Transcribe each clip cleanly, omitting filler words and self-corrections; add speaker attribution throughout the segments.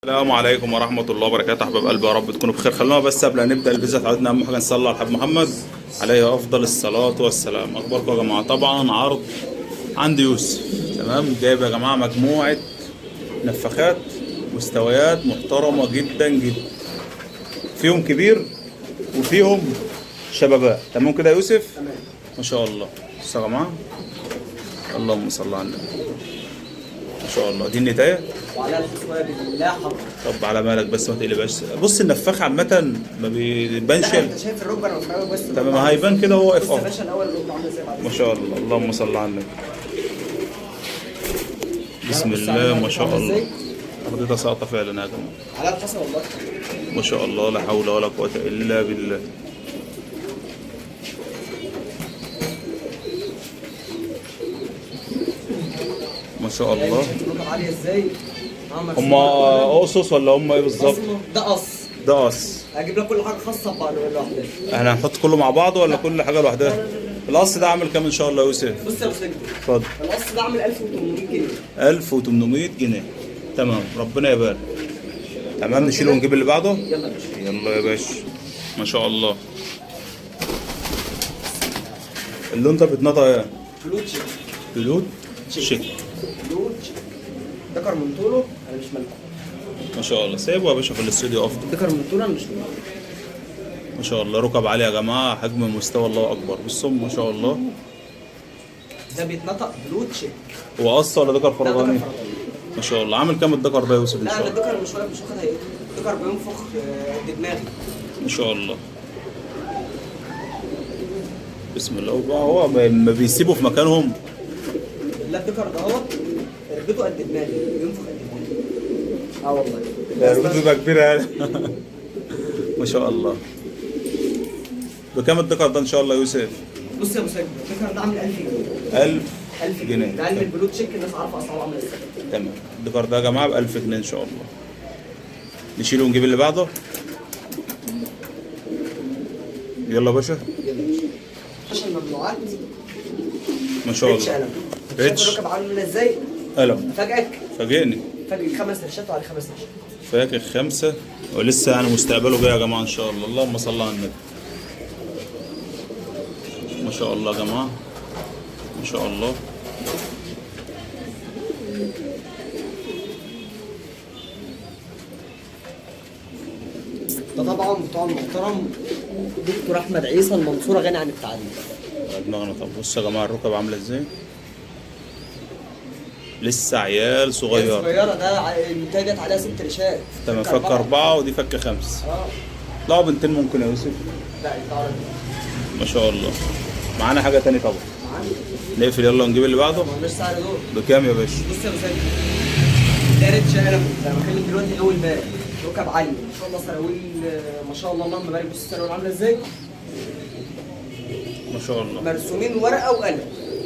Speaker 1: السلام عليكم ورحمة الله وبركاته. أحباب قلبي، يا رب تكونوا بخير. خلونا بس قبل أن نبدأ الفيديو تعودنا أهم حاجة نصلي على الحبيب محمد عليه أفضل الصلاة والسلام. أخباركم يا جماعة؟ طبعا عرض عند يوسف، تمام. جايب يا جماعة مجموعة نفخات مستويات محترمة جدا جدا، فيهم كبير وفيهم شبابات. تمام كده يا يوسف؟
Speaker 2: تمام
Speaker 1: ما شاء الله. بصوا يا جماعة، اللهم صل على النبي. ما شاء الله. دي النتاية
Speaker 2: وعلى الحسوة بالله حرام.
Speaker 1: طب على مالك بس ما تقلبهاش. بص النفاخ عامة ما بيبانش.
Speaker 2: لا انت شايف الركبه انا بفهمك بس.
Speaker 1: تمام، هيبان كده وهو واقف.
Speaker 2: بص يا باشا الاول الركبه عامله ازاي بعد
Speaker 1: ما شاء الله، اللهم صل على النبي. بسم
Speaker 2: بص
Speaker 1: الله
Speaker 2: عليها
Speaker 1: ما شاء
Speaker 2: عاملة
Speaker 1: الله.
Speaker 2: ازاي؟
Speaker 1: ارضيتها ساقطة فعلا يا جماعة.
Speaker 2: على الحصى والله.
Speaker 1: ما شاء الله، لا حول ولا قوة إلا بالله. ما شاء الله.
Speaker 2: شايف الركبه عاليه ازاي؟
Speaker 1: هم قصص ولا هم ايه بالظبط؟
Speaker 2: ده قص.
Speaker 1: ده قص.
Speaker 2: هجيب لك كل حاجه خاصه ببعض لوحدها.
Speaker 1: احنا هنحط كله مع بعض ولا كل حاجة لوحدها؟ القص ده عامل كام ان شاء الله يا يوسف؟
Speaker 2: بص يا ابو سجد،
Speaker 1: اتفضل.
Speaker 2: القص ده عامل 1800 جنيه.
Speaker 1: 1800 جنيه. تمام، ربنا يبارك. تمام، نشيله ونجيب اللي بعده.
Speaker 2: يلا يا باشا.
Speaker 1: يلا يا باشا. ما شاء الله. اللون ده بيتنطق ايه؟
Speaker 2: فلوت شيك.
Speaker 1: بلود شيك.
Speaker 2: فلوت شيك. ذكر من طوله انا مش مالكه.
Speaker 1: ما شاء الله. سايبه يا باشا في الاستوديو افضل.
Speaker 2: ذكر من طوله انا مش مالكه.
Speaker 1: ما شاء الله، ركب عالية يا جماعة، حجم مستوى الله أكبر. بصوا ما شاء الله.
Speaker 2: ده بيتنطق فلوت شيك.
Speaker 1: هو قص ولا دكر
Speaker 2: ده ذكر
Speaker 1: فرغاني؟
Speaker 2: فرغاني.
Speaker 1: ما شاء الله. عامل كام الدكر ده يا يوسف إن
Speaker 2: لا
Speaker 1: شاء
Speaker 2: انا
Speaker 1: الله؟
Speaker 2: الذكر مش واخد هيئته. الذكر بينفخ قد دماغي.
Speaker 1: ما شاء الله. بسم الله. هو ما بيسيبوا في مكانهم.
Speaker 2: لا الذكر ده هو ركبته قد دماغي، بينفخ قد دماغي. اه والله.
Speaker 1: ركبته كبيرة يعني. ما شاء الله. بكام الدكر ده إن شاء الله يا يوسف؟
Speaker 2: بص يا ابو سجد، الذكر ده عامل 1000 جنيه.
Speaker 1: 1000
Speaker 2: 1000
Speaker 1: جنيه.
Speaker 2: جنيه. ده علم البلوت شيك، الناس عارفه اسعاره عامله ازاي.
Speaker 1: تمام. الدكر ده يا جماعة ب1000 جنيه إن شاء الله. نشيله ونجيب اللي بعده. يلا يا باشا.
Speaker 2: يلا يا باشا. عشان الممنوعات.
Speaker 1: ما شاء
Speaker 2: ريتش
Speaker 1: الله.
Speaker 2: قلم.
Speaker 1: ريتش
Speaker 2: شايف الركب عامله ازاي؟
Speaker 1: قلم.
Speaker 2: فاجئك.
Speaker 1: فاجئني.
Speaker 2: فاجئ 5 رشات وعليه 5 رشات.
Speaker 1: فاكر 5 ولسه يعني مستقبله جاي يا جماعه ان شاء الله. اللهم صل على النبي. ما شاء الله يا جماعه، ما شاء الله.
Speaker 2: ده طبعا بتوع المحترم دكتور احمد عيسى المنصوره غني عن التعريف.
Speaker 1: دماغنا. طب بصوا يا جماعه الركب عامله ازاي، لسه عيال صغيره.
Speaker 2: صغيره. ده النتايه جت عليها 6 رشات.
Speaker 1: تمام. فك 4 ودي فك 5.
Speaker 2: اه
Speaker 1: طلعوا بنتين ممكن يا يوسف.
Speaker 2: لا يطلع لك.
Speaker 1: ما شاء الله. معانا حاجه تاني طبعا.
Speaker 2: معانا.
Speaker 1: نقفل يلا ونجيب اللي بعده.
Speaker 2: ما قلناش سعر دول.
Speaker 1: بكام يا باشا؟
Speaker 2: بص يا مساجد، ده ريتش قلم. انا بتكلم دلوقتي اول باب ركب عالي ما شاء الله. سراويل ما شاء الله اللهم بارك. بص السراويل عامله ازاي؟
Speaker 1: ما شاء الله.
Speaker 2: مرسومين ورقه وقلم.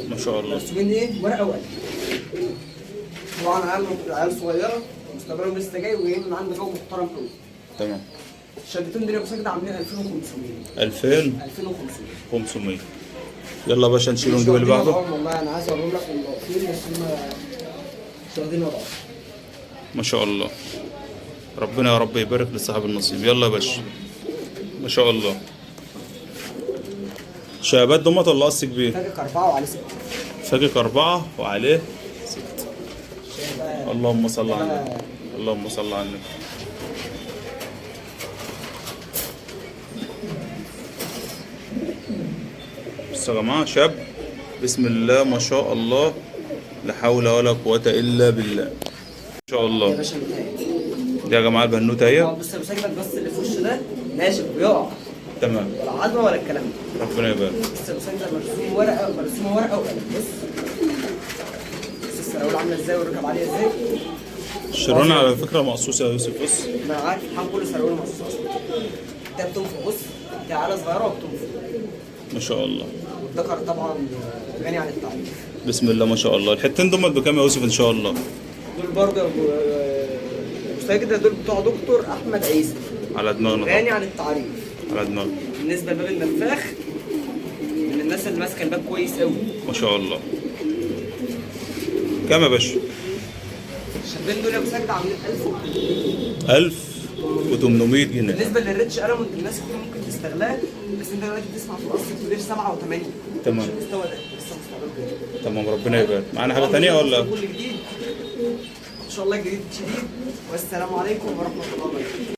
Speaker 1: ما شاء الله.
Speaker 2: مرسومين ايه؟ ورقه وقلم. طبعا عيال صغيره مستقبلهم لسه جاي وجايين من عند جو محترم قوي.
Speaker 1: تمام.
Speaker 2: الشنطتين دول يا ابو سجد عاملين 2500.
Speaker 1: 2500.
Speaker 2: 2500.
Speaker 1: يلا يا باشا نشيله ونجيب اللي بعده.
Speaker 2: والله انا عايز اقول لك واقفين بس هم مش واخدين وضعهم.
Speaker 1: ما شاء الله. ربنا يا رب يبارك لصاحب النصيب. يلا يا باشا. ما شاء الله. شباب دمت ولا قص كبير؟
Speaker 2: فاجئ 4 وعليه 6.
Speaker 1: فاكك 4 وعليه 6. اللهم صل على النبي. اللهم صل على النبي. بصوا يا جماعة شاب، بسم الله ما شاء الله، لا حول ولا قوة إلا بالله. ما شاء
Speaker 2: يا
Speaker 1: الله.
Speaker 2: باشا النتايه.
Speaker 1: دي يا جماعة البنوتة اهي.
Speaker 2: بص يا ابو سجد، بس اللي في وشه ده ناشف بيقع.
Speaker 1: تمام.
Speaker 2: ولا عظمه ولا الكلام ده.
Speaker 1: ربنا يبارك.
Speaker 2: بص يا ابو سجد مرسوم ورقه، مرسومه ورقه وقلم. بص السراويل عامله ازاي والركب عاليه ازاي.
Speaker 1: الشرونة على فكرة مقصوصة يا يوسف. بص
Speaker 2: انا معاك الحمد كله سراويل مصاص. ده بتنفخ. بص دي عيله صغيره وبتنفخ.
Speaker 1: ما شاء الله.
Speaker 2: والذكر طبعا غني عن التعريف.
Speaker 1: بسم الله ما شاء الله. الحتتين دول بكام يا يوسف ان شاء الله؟
Speaker 2: دول برضه يا ابو ساجد، دول بتوع دكتور احمد عيسى
Speaker 1: على دماغنا
Speaker 2: غني
Speaker 1: طبعا.
Speaker 2: عن التعريف.
Speaker 1: على دماغنا.
Speaker 2: بالنسبه لباب النفاخ، من الناس اللي ماسكه الباب كويس قوي.
Speaker 1: ما شاء الله. كام يا باشا؟
Speaker 2: البين دول يا ابو ساجد عاملين
Speaker 1: 1800 جنيه.
Speaker 2: بالنسبه للريتش المونت الناس كتير ممكن تستغلاه، بس انت دلوقتي بتسمع في القص الكبير 87.
Speaker 1: تمام.
Speaker 2: مش المستوى ده لسه مستوى جديد.
Speaker 1: تمام، ربنا يبارك. معانا حاجه ثانيه ولا؟
Speaker 2: كل جديد ان شاء الله، جديد شديد. والسلام عليكم ورحمه الله وبركاته.